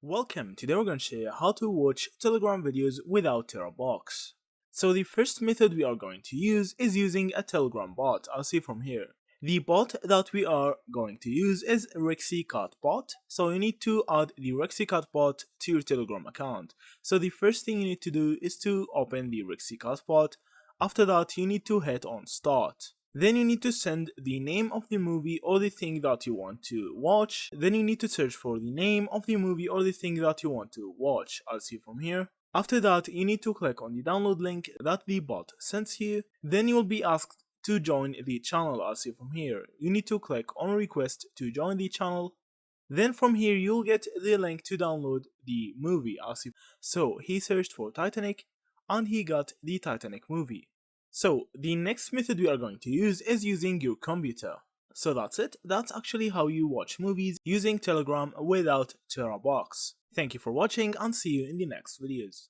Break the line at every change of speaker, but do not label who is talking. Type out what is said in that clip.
Welcome, today we're going to show you how to watch Telegram videos without Terabox. So the first method we are going to use is using a Telegram bot, I'll see from here. The bot that we are going to use is RexiCat bot, so you need to add the RexiCat bot to your Telegram account. So the first thing you need to do is to open the RexiCat bot. After that you need to hit on start. Then you need to send the name of the movie or the thing that you want to watch. Then you need to search for the name of the movie or the thing that you want to watch. I'll see from here. After that, you need to click on the download link that the bot sends you. Then you will be asked to join the channel. I'll see from here. You need to click on request to join the channel. Then from here, you'll get the link to download the movie. I'll see. So he searched for Titanic and he got the Titanic movie. So the next method we are going to use is using your computer. So that's it. That's actually how you watch movies using Telegram without Terabox. Thank you for watching and see you in the next videos.